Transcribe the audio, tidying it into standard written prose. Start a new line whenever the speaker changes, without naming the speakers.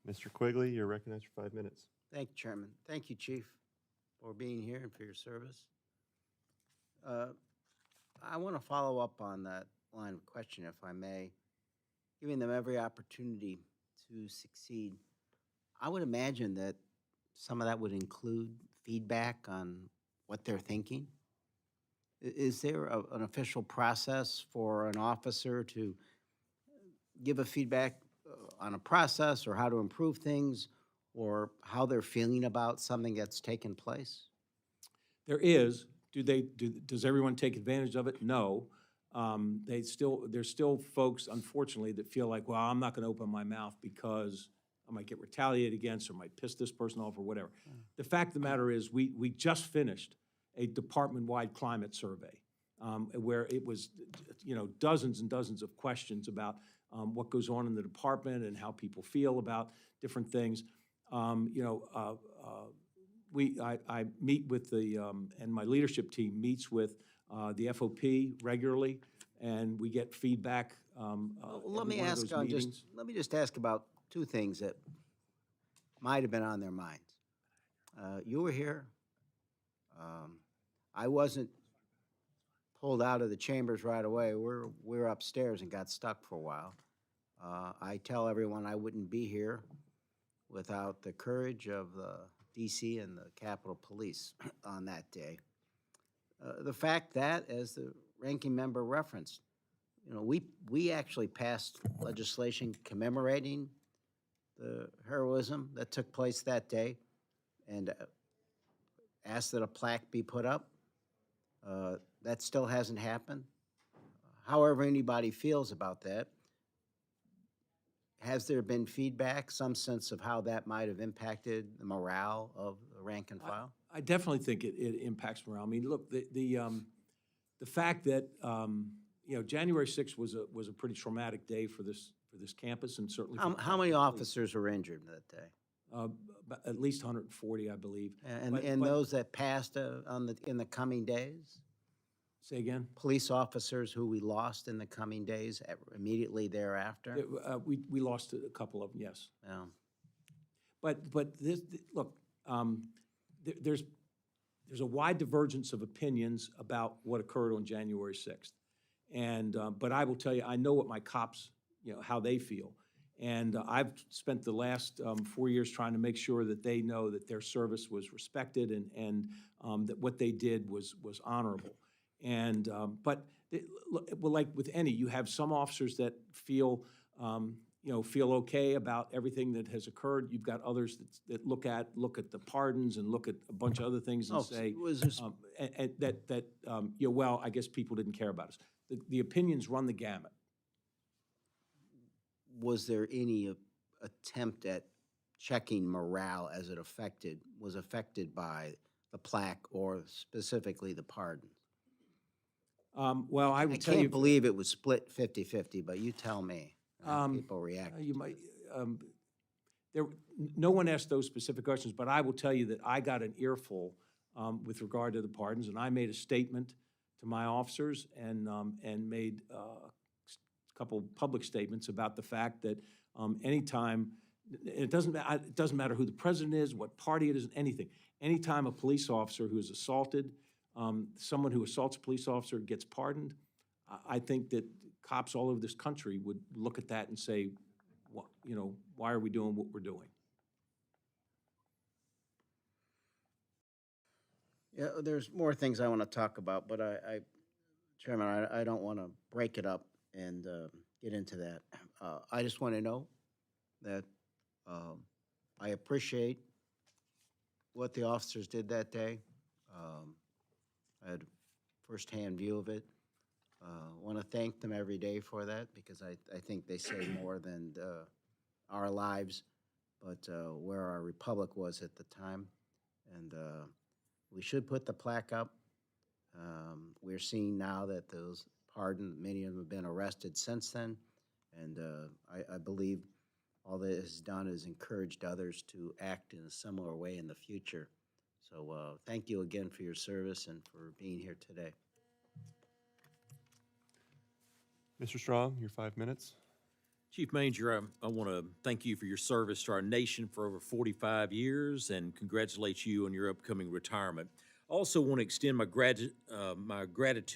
Mr. Quigley, you're recognized for 5 minutes.
Thank you, Chairman. Thank you, Chief, for being here and for your service. I want to follow up on that line of question, if I may, giving them every opportunity to succeed. I would imagine that some of that would include feedback on what they're thinking. Is there an official process for an officer to give a feedback on a process or how to improve things or how they're feeling about something that's taken place?
There is. Does everyone take advantage of it? No. There's still folks, unfortunately, that feel like, well, I'm not going to open my mouth because I might get retaliated against or might piss this person off or whatever. The fact of the matter is we just finished a department-wide climate survey where it was, dozens and dozens of questions about what goes on in the department and how people feel about different things. I meet with and my leadership team meets with the FOP regularly, and we get feedback.
Let me just ask about two things that might have been on their minds. You were here. I wasn't pulled out of the chambers right away. We're upstairs and got stuck for a while. I tell everyone I wouldn't be here without the courage of the D.C. and the Capitol Police on that day. The fact that, as the ranking member referenced, we actually passed legislation commemorating the heroism that took place that day and asked that a plaque be put up. That still hasn't happened. However anybody feels about that, has there been feedback, some sense of how that might have impacted the morale of the rank and file?
I definitely think it impacts morale. I mean, look, the fact that January 6th was a pretty traumatic day for this campus, and certainly
How many officers were injured that day?
At least 140, I believe.
And those that passed in the coming days?
Say again?
Police officers who we lost in the coming days immediately thereafter?
We lost a couple of them, yes.
Yeah.
But look, there's a wide divergence of opinions about what occurred on January 6th. And but I will tell you, I know what my cops, how they feel. And I've spent the last 4 years trying to make sure that they know that their service was respected and that what they did was honorable. And but like with any, you have some officers that feel okay about everything that has occurred. You've got others that look at the pardons and look at a bunch of other things and say well, I guess people didn't care about us. The opinions run the gamut.
Was there any attempt at checking morale as it was affected by the plaque or specifically the pardons?
Well, I would tell you,
I can't believe it was split 50-50, but you tell me how people react.
You might. No one asked those specific questions, but I will tell you that I got an earful with regard to the pardons, and I made a statement to my officers and made a couple public statements about the fact that anytime, it doesn't matter who the president is, what party it is, anything. Anytime a police officer who is assaulted, someone who assaults a police officer gets pardoned, I think that cops all over this country would look at that and say, why are we doing what we're doing?
Yeah, there's more things I want to talk about, but Chairman, I don't want to break it up and get into that. I just want to know that I appreciate what the officers did that day. I had a firsthand view of it. Want to thank them every day for that because I think they say more than our lives, but where our republic was at the time. And we should put the plaque up. We're seeing now that those pardoned, many of them have been arrested since then. And I believe all that has done is encouraged others to act in a similar way in the future. So thank you again for your service and for being here today.
Mr. Strong, your 5 minutes.
Chief Manger, I want to thank you for your service to our nation for over 45 years and congratulate you on your upcoming retirement. Also want to extend my gratitude